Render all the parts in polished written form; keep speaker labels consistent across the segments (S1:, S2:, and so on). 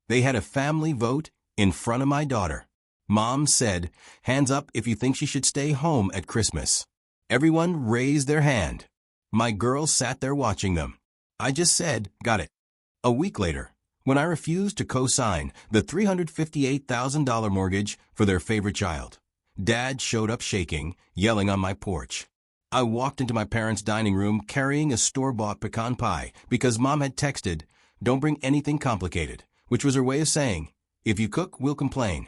S1: They had a family vote in front of my daughter. Mom said, "Hands up if you think she should stay home at Christmas." Everyone raised their hand. My girls sat there watching them. I just said, "Got it." A week later, when I refused to co-sign the $358,000 mortgage for their favorite child, Dad showed up shaking, yelling on my porch. I walked into my parents' dining room carrying a store-bought pecan pie because Mom had texted, "Don't bring anything complicated," which was her way of saying, "If you cook, we'll complain."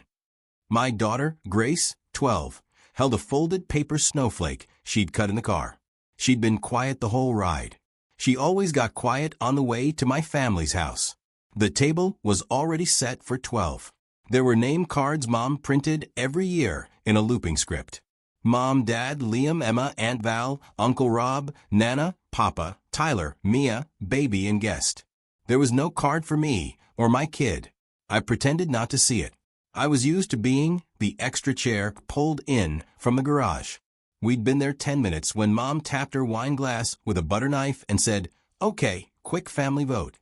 S1: My daughter, Grace, 12, held a folded paper snowflake she'd cut in the car. She'd been quiet the whole ride. She always got quiet on the way to my family's house. The table was already set for 12. There were name cards Mom printed every year in a looping script. Mom, Dad, Liam, Emma, Aunt Val, Uncle Rob, Nana, Papa, Tyler, Mia, baby, and guest. There was no card for me or my kid. I pretended not to see it. I was used to being the extra chair pulled in from the garage. We'd been there 10 minutes when Mom tapped her wine glass with a butter knife and said, "Okay, quick family vote."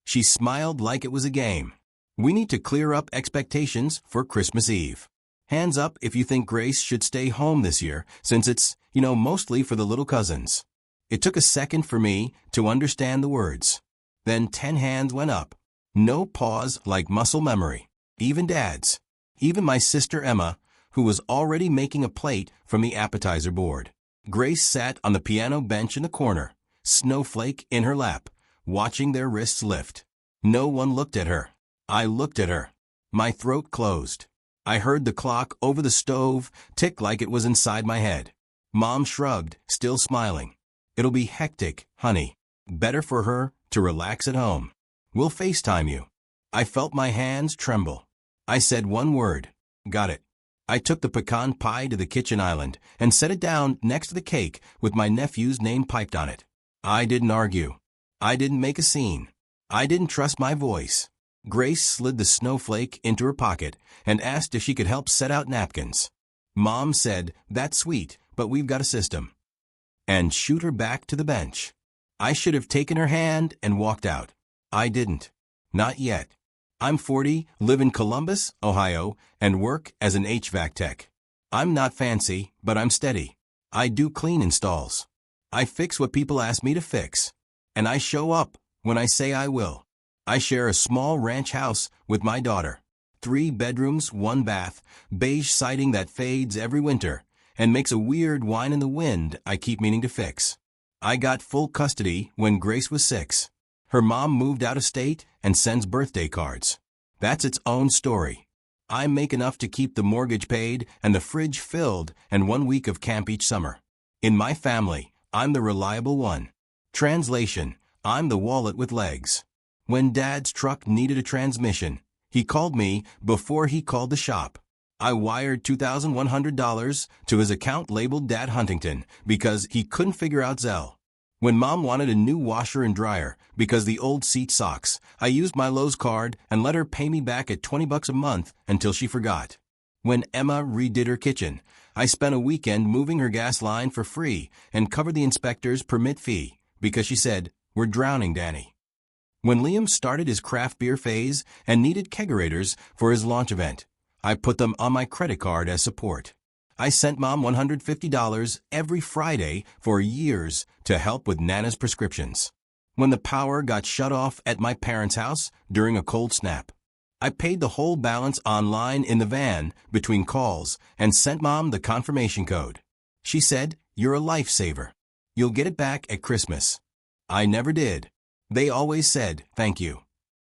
S1: She smiled like it was a game. "We need to clear up expectations for Christmas Eve. Hands up if you think Grace should stay home this year, since it's, mostly for the little cousins." It took a second for me to understand the words. Then 10 hands went up. No pause like muscle memory. Even Dad's. Even my sister Emma, who was already making a plate from the appetizer board. Grace sat on the piano bench in the corner, snowflake in her lap, watching their wrists lift. No one looked at her. I looked at her. My throat closed. I heard the clock over the stove tick like it was inside my head. Mom shrugged, still smiling. "It'll be hectic, honey. Better for her to relax at home. We'll FaceTime you." I felt my hands tremble. I said one word. "Got it." I took the pecan pie to the kitchen island and set it down next to the cake with my nephew's name piped on it. I didn't argue. I didn't make a scene. I didn't trust my voice. Grace slid the snowflake into her pocket and asked if she could help set out napkins. Mom said, "That's sweet, but we've got a system." And shoot her back to the bench. I should have taken her hand and walked out. I didn't. Not yet. I'm 40, live in Columbus, Ohio, and work as an HVAC tech. I'm not fancy, but I'm steady. I do clean installs. I fix what people ask me to fix. And I show up when I say I will. I share a small ranch house with my daughter. 3 bedrooms, 1 bath, beige siding that fades every winter and makes a weird whine in the wind I keep meaning to fix. I got full custody when Grace was 6. Her mom moved out of state and sends birthday cards. That's its own story. I make enough to keep the mortgage paid and the fridge filled and 1 week of camp each summer. In my family, I'm the reliable one. Translation, I'm the wallet with legs. When Dad's truck needed a transmission, he called me before he called the shop. I wired $2,100 to his account labeled Dad Huntington because he couldn't figure out Zelle. When Mom wanted a new washer and dryer because the old seat socks, I used my Lowe's card and let her pay me back at $20 a month until she forgot. When Emma redid her kitchen, I spent a weekend moving her gas line for free and covered the inspector's permit fee because she said, "We're drowning, Danny." When Liam started his craft beer phase and needed kegerators for his launch event, I put them on my credit card as support. I sent Mom $150 every Friday for years to help with Nana's prescriptions. When the power got shut off at my parents' house during a cold snap, I paid the whole balance online in the van between calls and sent Mom the confirmation code. She said, "You're a lifesaver. You'll get it back at Christmas." I never did. They always said, "Thank you."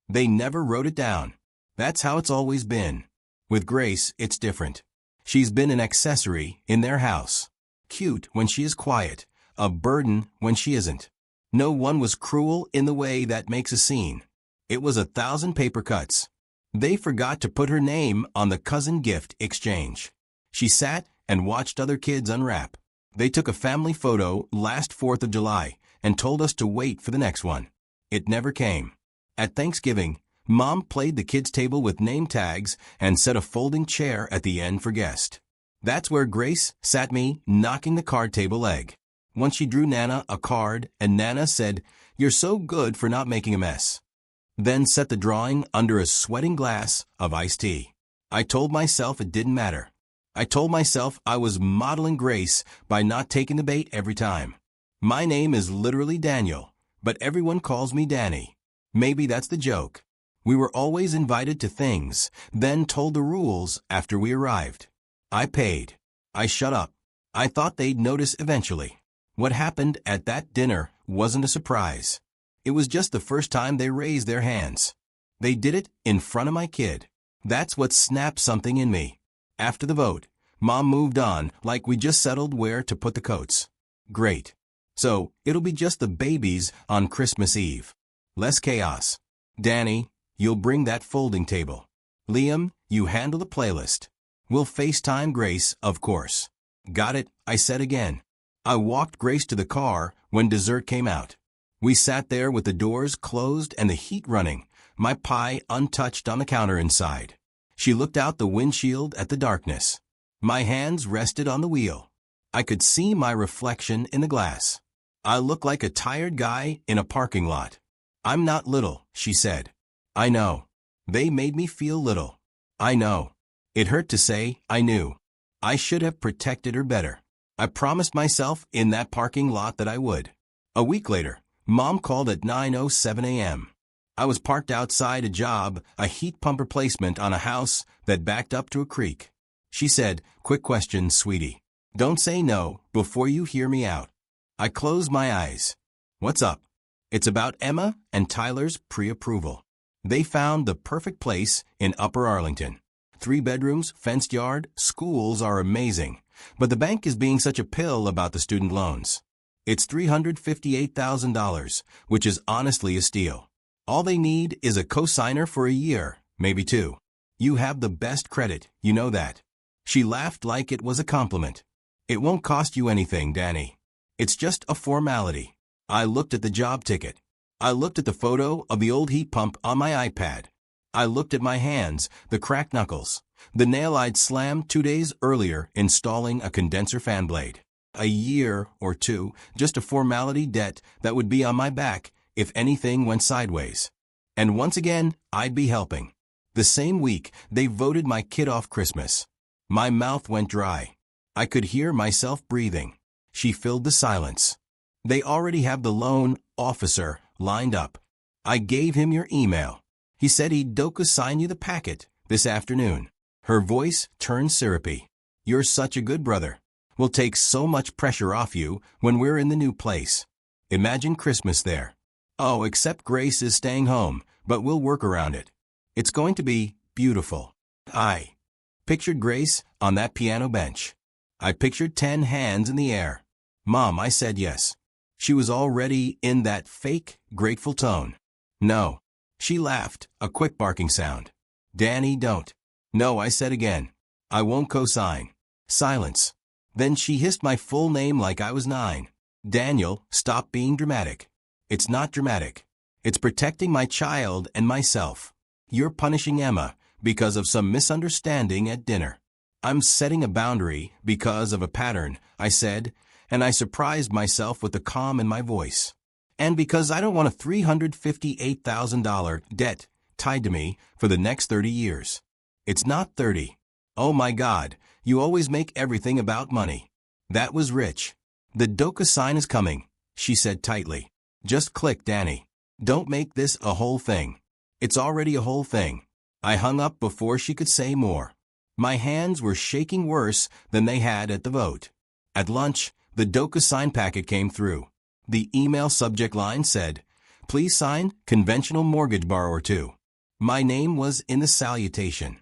S1: They never wrote it down. That's how it's always been. With Grace, it's different. She's been an accessory in their house. Cute when she is quiet, a burden when she isn't. No one was cruel in the way that makes a scene. It was 1,000 paper cuts. They forgot to put her name on the cousin gift exchange. She sat and watched other kids unwrap. They took a family photo last 4th of July and told us to wait for the next one. It never came. At Thanksgiving, Mom played the kids' table with name tags and set a folding chair at the end for guests. That's where Grace sat me knocking the card table leg. Once she drew Nana a card and Nana said, "You're so good for not making a mess." then set the drawing under a sweating glass of iced tea. I told myself it didn't matter. I told myself I was modeling grace by not taking the bait every time. My name is literally Daniel, but everyone calls me Danny. Maybe that's the joke. We were always invited to things, then told the rules after we arrived. I paid. I shut up. I thought they'd notice eventually. What happened at that dinner wasn't a surprise. It was just the first time they raised their hands. They did it in front of my kid. That's what snapped something in me. After the vote, Mom moved on like we just settled where to put the coats. Great. So, it'll be just the babies on Christmas Eve. Less chaos. Danny, you'll bring that folding table. Liam, you handle the playlist. We'll FaceTime Grace, of course. Got it, I said again. I walked Grace to the car when dessert came out. We sat there with the doors closed and the heat running, my pie untouched on the counter inside. She looked out the windshield at the darkness. My hands rested on the wheel. I could see my reflection in the glass. I look like a tired guy in a parking lot. I'm not little, she said. I know. They made me feel little. I know. It hurt to say I knew. I should have protected her better. I promised myself in that parking lot that I would. A week later, Mom called at 9:07 a.m. I was parked outside a job, a heat pump replacement on a house that backed up to a creek. She said, "Quick question, sweetie. Don't say no before you hear me out." I closed my eyes. What's up? It's about Emma and Tyler's pre-approval. They found the perfect place in Upper Arlington. 3 bedrooms, fenced yard, schools are amazing. But the bank is being such a pill about the student loans. It's $358,000, which is honestly a steal. All they need is a cosigner for a year, maybe 2. You have the best credit, you know that. She laughed like it was a compliment. It won't cost you anything, Danny. It's just a formality. I looked at the job ticket. I looked at the photo of the old heat pump on my iPad. I looked at my hands, the cracked knuckles, the nail I'd slammed 2 days earlier installing a condenser fan blade. A year or 2, just a formality debt that would be on my back if anything went sideways. And once again, I'd be helping. The same week, they voted my kid off Christmas. My mouth went dry. I could hear myself breathing. She filled the silence. They already have the loan officer lined up. I gave him your email. He said he'd DocuSign you the packet this afternoon. Her voice turned syrupy. You're such a good brother. We'll take so much pressure off you when we're in the new place. Imagine Christmas there. Oh, except Grace is staying home, but we'll work around it. It's going to be beautiful. I pictured Grace on that piano bench. I pictured 10 hands in the air. Mom, I said yes. She was already in that fake, grateful tone. No. She laughed, a quick barking sound. Danny, don't. No, I said again. I won't co-sign. Silence. Then she hissed my full name like I was 9. Daniel, stop being dramatic. It's not dramatic. It's protecting my child and myself. You're punishing Emma because of some misunderstanding at dinner. I'm setting a boundary because of a pattern, I said, and I surprised myself with the calm in my voice. And because I don't want a $358,000 debt tied to me for the next 30 years. It's not 30. Oh my God, you always make everything about money. That was rich. The DocuSign is coming, she said tightly. Just click, Danny. Don't make this a whole thing. It's already a whole thing. I hung up before she could say more. My hands were shaking worse than they had at the vote. At lunch, the DocuSign packet came through. The email subject line said, "Please sign conventional mortgage borrower 2." My name was in the salutation.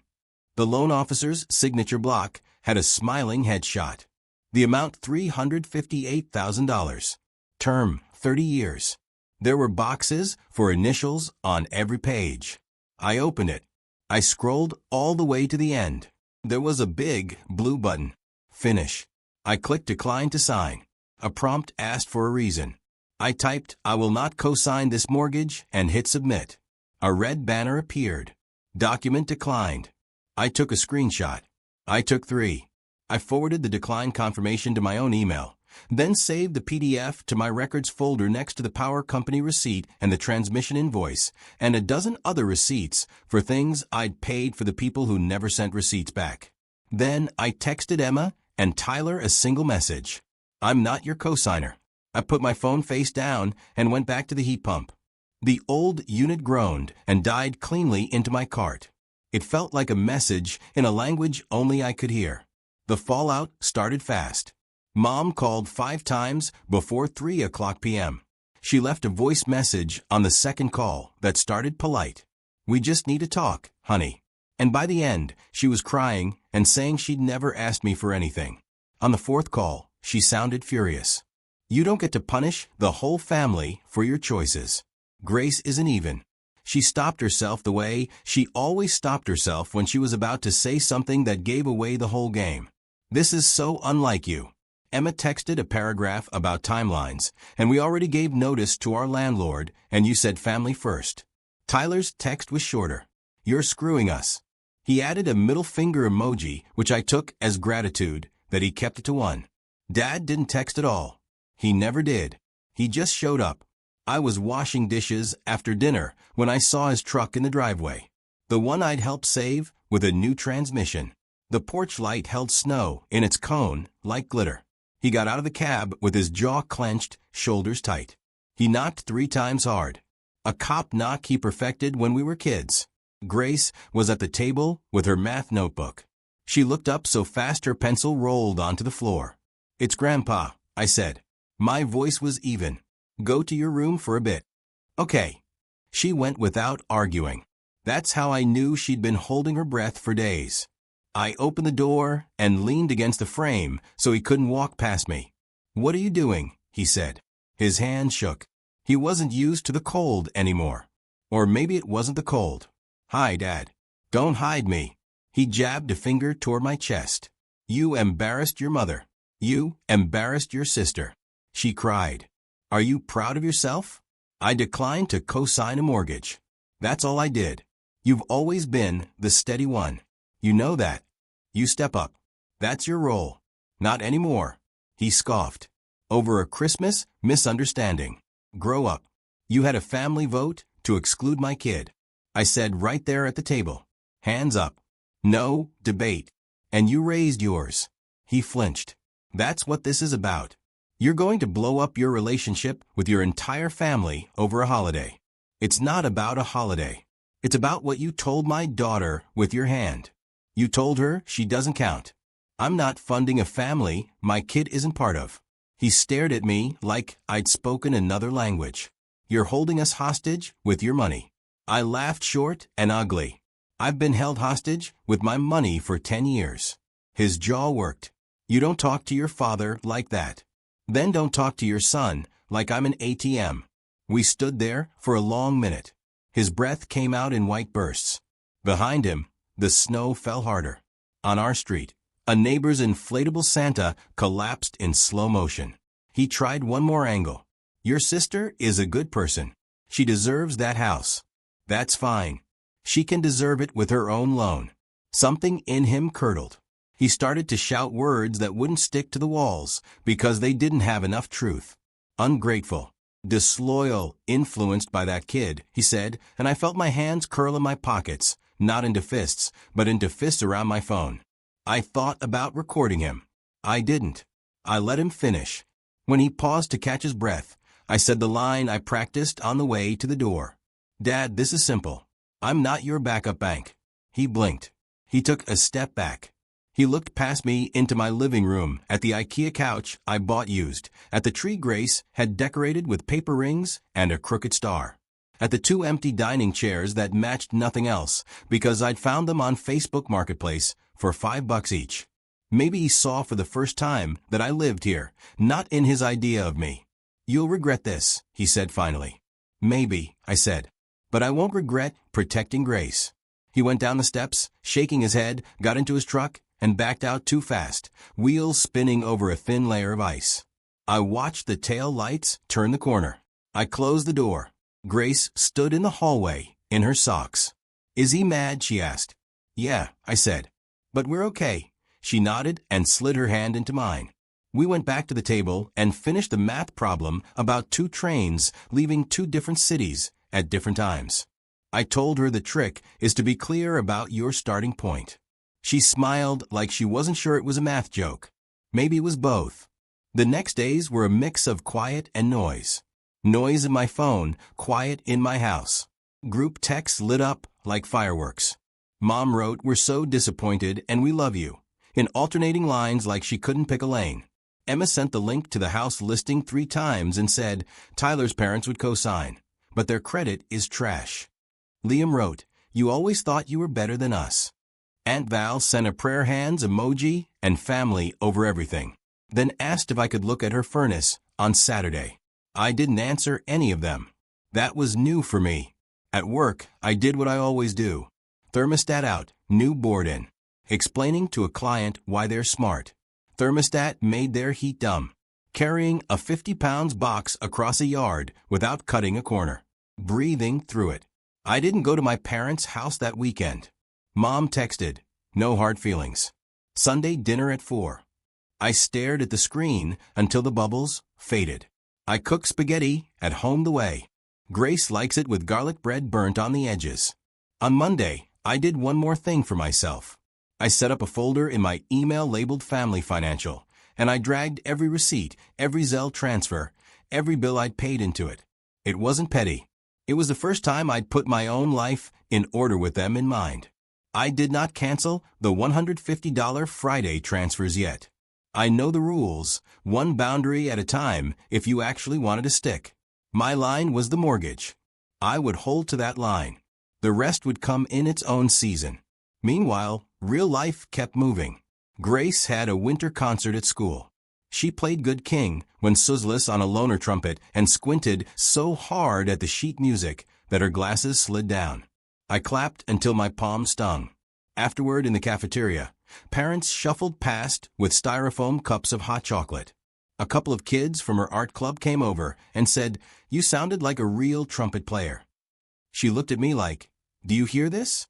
S1: The loan officer's signature block had a smiling headshot. The amount $358,000. Term 30 years. There were boxes for initials on every page. I opened it. I scrolled all the way to the end. There was a big blue button. Finish. I clicked decline to sign. A prompt asked for a reason. I typed, "I will not co-sign this mortgage," and hit submit. A red banner appeared. Document declined. I took a screenshot. I took 3. I forwarded the decline confirmation to my own email, then saved the PDF to my records folder next to the power company receipt and the transmission invoice, and a dozen other receipts for things I'd paid for the people who never sent receipts back. Then I texted Emma and Tyler a single message. I'm not your cosigner. I put my phone face down and went back to the heat pump. The old unit groaned and died cleanly into my cart. It felt like a message in a language only I could hear. The fallout started fast. Mom called 5 times before 3 o'clock p.m. She left a voice message on the second call that started polite. We just need to talk, honey. And by the end, she was crying and saying she'd never asked me for anything. On the 4th call, she sounded furious. You don't get to punish the whole family for your choices. Grace isn't even. She stopped herself the way she always stopped herself when she was about to say something that gave away the whole game. This is so unlike you. Emma texted a paragraph about timelines, and we already gave notice to our landlord, and you said family first. Tyler's text was shorter. You're screwing us. He added a middle finger emoji, which I took as gratitude that he kept it to 1. Dad didn't text at all. He never did. He just showed up. I was washing dishes after dinner when I saw his truck in the driveway. The one I'd helped save with a new transmission. The porch light held snow in its cone like glitter. He got out of the cab with his jaw clenched, shoulders tight. He knocked 3 times hard. A cop knock he perfected when we were kids. Grace was at the table with her math notebook. She looked up so fast her pencil rolled onto the floor. It's Grandpa, I said. My voice was even. Go to your room for a bit. Okay. She went without arguing. That's how I knew she'd been holding her breath for days. I opened the door and leaned against the frame so he couldn't walk past me. What are you doing? He said. His hand shook. He wasn't used to the cold anymore. Or maybe it wasn't the cold. Hi, Dad. Don't hide me. He jabbed a finger toward my chest. You embarrassed your mother. You embarrassed your sister. She cried. Are you proud of yourself? I declined to co-sign a mortgage. That's all I did. You've always been the steady one. You know that. You step up. That's your role. Not anymore. He scoffed. Over a Christmas misunderstanding. Grow up. You had a family vote to exclude my kid. I said right there at the table. Hands up. No debate. And you raised yours. He flinched. That's what this is about. You're going to blow up your relationship with your entire family over a holiday. It's not about a holiday. It's about what you told my daughter with your hand. You told her she doesn't count. I'm not funding a family my kid isn't part of. He stared at me like I'd spoken another language. You're holding us hostage with your money. I laughed short and ugly. I've been held hostage with my money for 10 years. His jaw worked. You don't talk to your father like that. Then don't talk to your son like I'm an ATM. We stood there for a long minute. His breath came out in white bursts. Behind him, the snow fell harder. On our street, a neighbor's inflatable Santa collapsed in slow motion. He tried one more angle. Your sister is a good person. She deserves that house. That's fine. She can deserve it with her own loan. Something in him curdled. He started to shout words that wouldn't stick to the walls because they didn't have enough truth. Ungrateful, disloyal, influenced by that kid, he said, and I felt my hands curl in my pockets, not into fists, but into fists around my phone. I thought about recording him. I didn't. I let him finish. When he paused to catch his breath, I said the line I practiced on the way to the door. Dad, this is simple. I'm not your backup bank. He blinked. He took a step back. He looked past me into my living room at the IKEA couch I bought used, at the tree Grace had decorated with paper rings and a crooked star, at the 2 empty dining chairs that matched nothing else because I'd found them on Facebook Marketplace for $5 each. Maybe he saw for the first time that I lived here, not in his idea of me. You'll regret this, he said finally. Maybe, I said, but I won't regret protecting Grace. He went down the steps, shaking his head, got into his truck, and backed out too fast, wheels spinning over a thin layer of ice. I watched the tail lights turn the corner. I closed the door. Grace stood in the hallway, in her socks. Is he mad? She asked. Yeah, I said. But we're okay. She nodded and slid her hand into mine. We went back to the table and finished the math problem about 2 trains leaving 2 different cities at different times. I told her the trick is to be clear about your starting point. She smiled like she wasn't sure it was a math joke. Maybe it was both. The next days were a mix of quiet and noise. Noise in my phone, quiet in my house. Group texts lit up like fireworks. Mom wrote, "We're so disappointed and we love you," in alternating lines like she couldn't pick a lane. Emma sent the link to the house listing 3 times and said Tyler's parents would co-sign, but their credit is trash. Liam wrote, "You always thought you were better than us." Aunt Val sent a prayer hands emoji and family over everything, then asked if I could look at her furnace on Saturday. I didn't answer any of them. That was new for me. At work, I did what I always do. Thermostat out, new board in. Explaining to a client why they're smart. Thermostat made their heat dumb. Carrying a 50-pound box across a yard without cutting a corner. Breathing through it. I didn't go to my parents' house that weekend. Mom texted, "No hard feelings." Sunday dinner at 4. I stared at the screen until the bubbles faded. I cook spaghetti at home the way. Grace likes it with garlic bread burnt on the edges. On Monday, I did one more thing for myself. I set up a folder in my email labeled Family Financial, and I dragged every receipt, every Zelle transfer, every bill I'd paid into it. It wasn't petty. It was the first time I'd put my own life in order with them in mind. I did not cancel the $150 Friday transfers yet. I know the rules, one boundary at a time if you actually wanted to stick. My line was the mortgage. I would hold to that line. The rest would come in its own season. Meanwhile, real life kept moving. Grace had a winter concert at school. She played Good King when Suzeless on a loner trumpet and squinted so hard at the sheet music that her glasses slid down. I clapped until my palm stung. Afterward in the cafeteria, parents shuffled past with styrofoam cups of hot chocolate. A couple of kids from her art club came over and said, "You sounded like a real trumpet player." She looked at me like, "Do you hear this?"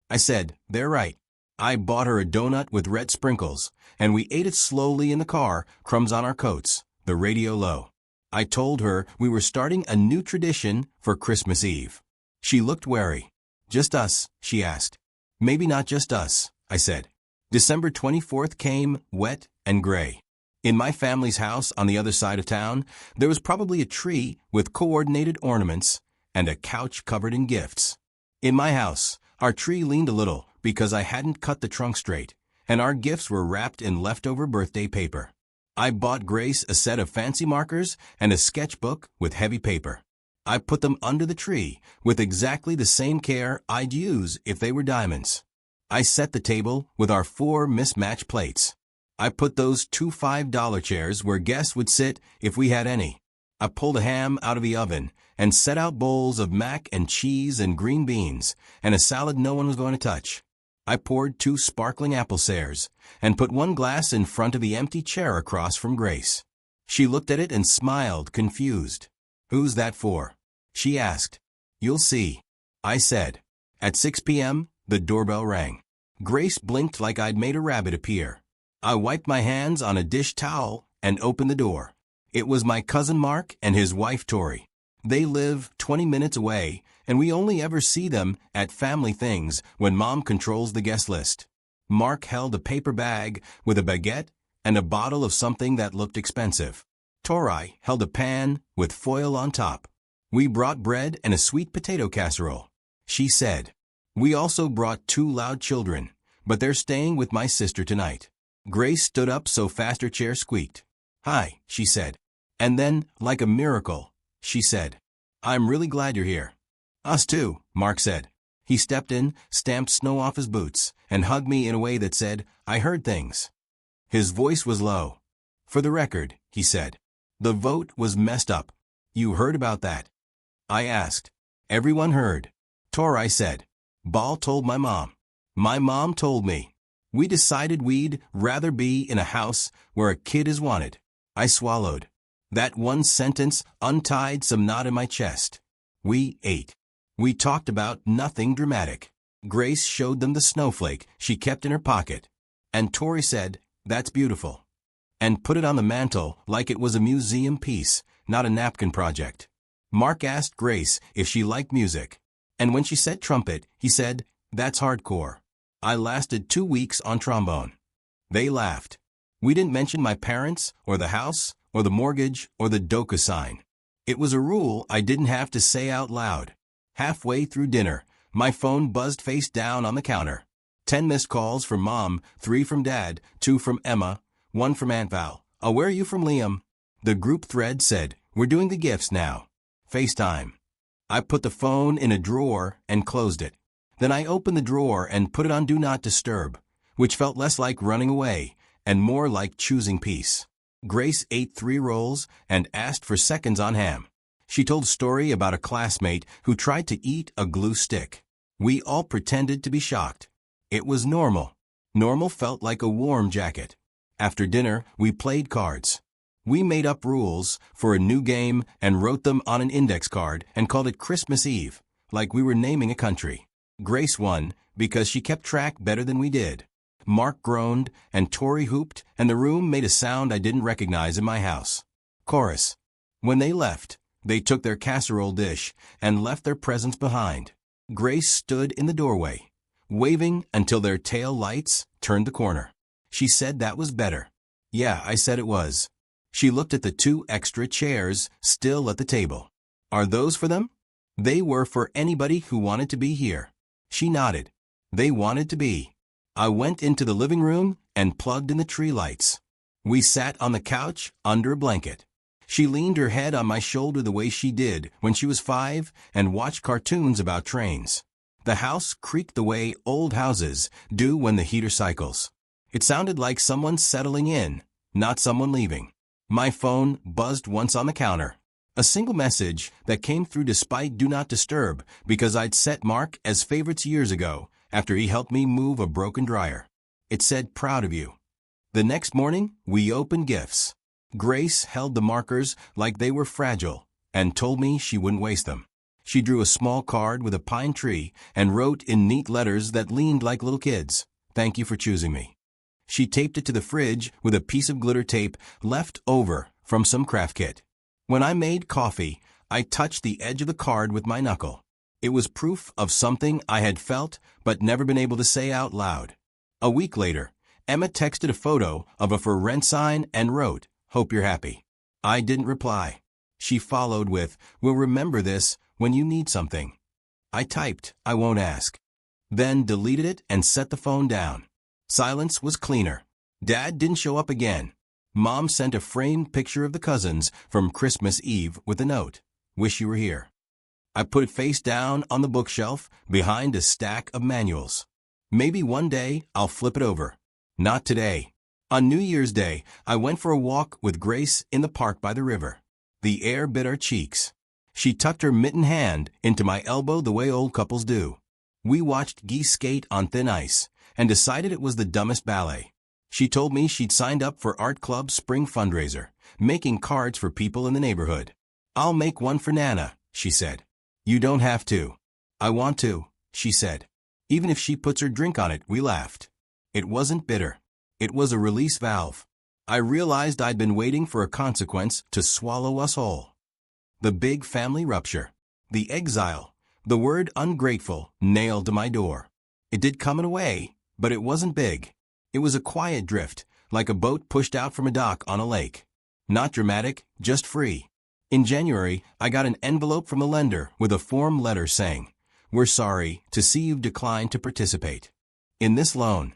S1: I said, "They're right." I bought her a donut with red sprinkles, and we ate it slowly in the car, crumbs on our coats, the radio low. I told her we were starting a new tradition for Christmas Eve. She looked wary. "Just us?" she asked. "Maybe not just us," I said. December 24th came, wet and gray. In my family's house on the other side of town, there was probably a tree with coordinated ornaments and a couch covered in gifts. In my house, our tree leaned a little because I hadn't cut the trunk straight, and our gifts were wrapped in leftover birthday paper. I bought Grace a set of fancy markers and a sketchbook with heavy paper. I put them under the tree with exactly the same care I'd use if they were diamonds. I set the table with our 4 mismatched plates. I put those 2 $5 chairs where guests would sit if we had any. I pulled a ham out of the oven and set out bowls of mac and cheese and green beans and a salad no one was going to touch. I poured 2 sparkling apple ciers and put 1 glass in front of the empty chair across from Grace. She looked at it and smiled, confused. "Who's that for?" she asked. "You'll see," I said. At 6 p.m., the doorbell rang. Grace blinked like I'd made a rabbit appear. I wiped my hands on a dish towel and opened the door. It was my cousin Mark and his wife Tori. They live 20 minutes away, and we only ever see them at family things when Mom controls the guest list. Mark held a paper bag with a baguette and a bottle of something that looked expensive. Tori held a pan with foil on top. We brought bread and a sweet potato casserole. She said, "We also brought 2 loud children, but they're staying with my sister tonight." Grace stood up so fast her chair squeaked. "Hi," she said. And then, like a miracle, she said, "I'm really glad you're here." "Us too," Mark said. He stepped in, stamped snow off his boots, and hugged me in a way that said, "I heard things." His voice was low. "For the record," he said, "the vote was messed up. You heard about that?" I asked. "Everyone heard." Tori said. "Ball told my mom. My mom told me. We decided we'd rather be in a house where a kid is wanted." I swallowed. That one sentence untied some knot in my chest. We ate. We talked about nothing dramatic. Grace showed them the snowflake she kept in her pocket. And Tori said, "That's beautiful." and put it on the mantel like it was a museum piece, not a napkin project. Mark asked Grace if she liked music, and when she said trumpet, he said, "That's hardcore." I lasted 2 weeks on trombone. They laughed. We didn't mention my parents, or the house, or the mortgage, or the DOCA sign. It was a rule I didn't have to say out loud. Halfway through dinner, my phone buzzed face down on the counter. 10 missed calls from Mom, 3 from Dad, 2 from Emma, 1 from Aunt Val. "Oh, where are you from, Liam?" The group thread said, "We're doing the gifts now. FaceTime." I put the phone in a drawer and closed it. Then I opened the drawer and put it on Do Not Disturb, which felt less like running away and more like choosing peace. Grace ate 3 rolls and asked for seconds on ham. She told a story about a classmate who tried to eat a glue stick. We all pretended to be shocked. It was normal. Normal felt like a warm jacket. After dinner, we played cards. We made up rules for a new game and wrote them on an index card and called it Christmas Eve, like we were naming a country. Grace won because she kept track better than we did. Mark groaned and Tori hooped, and the room made a sound I didn't recognize in my house. Chorus. When they left, they took their casserole dish and left their presents behind. Grace stood in the doorway, waving until their tail lights turned the corner. She said that was better. Yeah, I said it was. She looked at the 2 extra chairs still at the table. Are those for them? They were for anybody who wanted to be here. She nodded. They wanted to be. I went into the living room and plugged in the tree lights. We sat on the couch under a blanket. She leaned her head on my shoulder the way she did when she was 5 and watched cartoons about trains. The house creaked the way old houses do when the heater cycles. It sounded like someone settling in, not someone leaving. My phone buzzed once on the counter. A single message that came through despite Do Not Disturb because I'd set Mark as favorites years ago after he helped me move a broken dryer. It said, "Proud of you." The next morning, we opened gifts. Grace held the markers like they were fragile and told me she wouldn't waste them. She drew a small card with a pine tree and wrote in neat letters that leaned like little kids, "Thank you for choosing me." She taped it to the fridge with a piece of glitter tape left over from some craft kit. When I made coffee, I touched the edge of the card with my knuckle. It was proof of something I had felt but never been able to say out loud. A week later, Emma texted a photo of a for rent sign and wrote, "Hope you're happy." I didn't reply. She followed with, "We'll remember this when you need something." I typed, "I won't ask." Then deleted it and set the phone down. Silence was cleaner. Dad didn't show up again. Mom sent a framed picture of the cousins from Christmas Eve with a note, "Wish you were here." I put it face down on the bookshelf behind a stack of manuals. Maybe one day I'll flip it over. Not today. On New Year's Day, I went for a walk with Grace in the park by the river. The air bit our cheeks. She tucked her mittened hand into my elbow the way old couples do. We watched geese skate on thin ice and decided it was the dumbest ballet. She told me she'd signed up for Art Club's spring fundraiser, making cards for people in the neighborhood. "I'll make one for Nana," she said. "You don't have to." "I want to," she said. Even if she puts her drink on it, we laughed. It wasn't bitter. It was a release valve. I realized I'd been waiting for a consequence to swallow us whole. The big family rupture. The exile. The word ungrateful nailed to my door. It did come in a way, but it wasn't big. It was a quiet drift, like a boat pushed out from a dock on a lake. Not dramatic, just free. In January, I got an envelope from the lender with a form letter saying, "We're sorry to see you've declined to participate in this loan."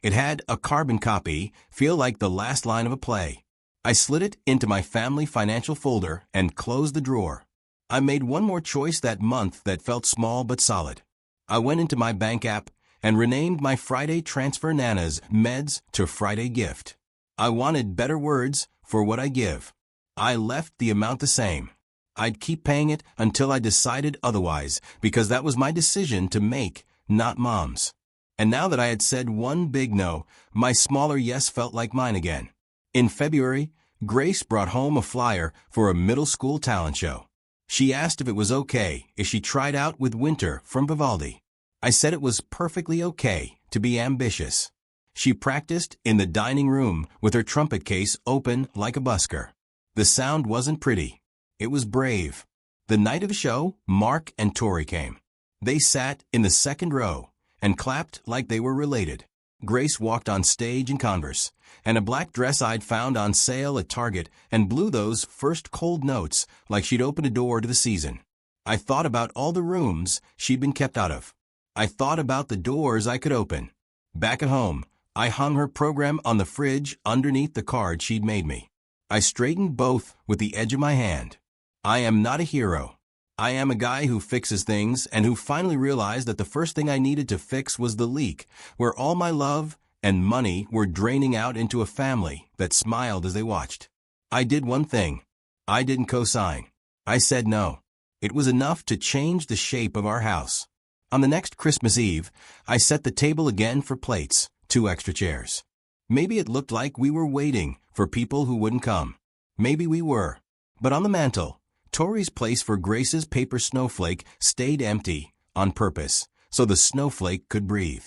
S1: It had a carbon copy, feel like the last line of a play. I slid it into my family financial folder and closed the drawer. I made one more choice that month that felt small but solid. I went into my bank app and renamed my Friday transfer Nana's meds to Friday gift. I wanted better words for what I give. I left the amount the same. I'd keep paying it until I decided otherwise, because that was my decision to make, not Mom's. And now that I had said one big no, my smaller yes felt like mine again. In February, Grace brought home a flyer for a middle school talent show. She asked if it was okay if she tried out with Winter from Vivaldi. I said it was perfectly okay to be ambitious. She practiced in the dining room with her trumpet case open like a busker. The sound wasn't pretty. It was brave. The night of the show, Mark and Tori came. They sat in the second row and clapped like they were related. Grace walked on stage in Converse and a black dress I'd found on sale at Target and blew those first cold notes like she'd opened a door to the season. I thought about all the rooms she'd been kept out of. I thought about the doors I could open. Back at home, I hung her program on the fridge underneath the card she'd made me. I straightened both with the edge of my hand. I am not a hero. I am a guy who fixes things and who finally realized that the first thing I needed to fix was the leak, where all my love and money were draining out into a family that smiled as they watched. I did one thing. I didn't co-sign. I said no. It was enough to change the shape of our house. On the next Christmas Eve, I set the table again for plates, 2 extra chairs. Maybe it looked like we were waiting for people who wouldn't come. Maybe we were. But on the mantel, Tori's place for Grace's paper snowflake stayed empty on purpose, so the snowflake could breathe.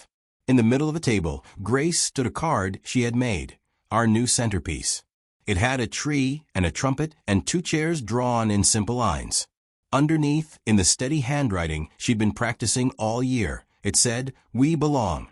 S1: In the middle of the table, Grace stood a card she had made, our new centerpiece. It had a tree and a trumpet and 2 chairs drawn in simple lines. Underneath, in the steady handwriting she'd been practicing all year, it said, "We belong."